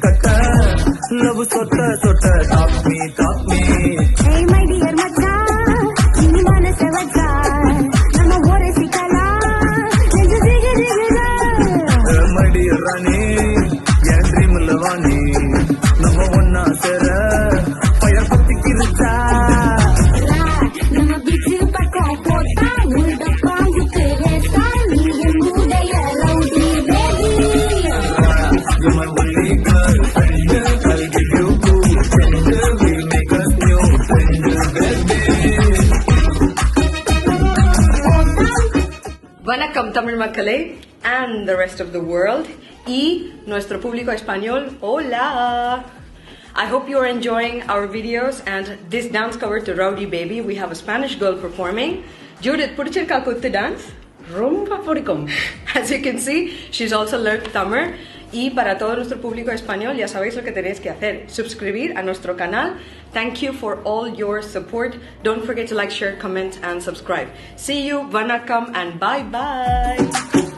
கட்ட லவ் சொட்ட சொட்ட top me Hey my dear மச்சான் நீ மனச வச்சா நம்ம ஒரே சிக்கலா நெஞ்சு ஜிகிஜிகிதா மடி ராணி என் ட்ரீம்ல வாணி நம்ம ஒன்னா சேர பயர் பத்திக்கிருச்சா நம்ம பிச்சு பக்கம் போட்டா உள்ள பாங்குக்கு வேஸ்டா நீ என் மூடைய lovely baby You're my only girlfriend, I'll give you cool friend, we'll make us new friend, baby. Vanakkam Tamil Makkale and the rest of the world y nuestro público español, hola! I hope you're enjoying our videos and this dance cover to Rowdy Baby. We have a Spanish girl performing. Judith, pudichirka kuttu dance? Rumba purikum. As you can see, she's also learned Tamil. Y para todo nuestro público español, ya sabéis lo que tenéis que hacer. Suscribir a nuestro canal. Thank you for all your support. Don't forget to like, share, comment and subscribe. See you, Vanakkam and bye bye.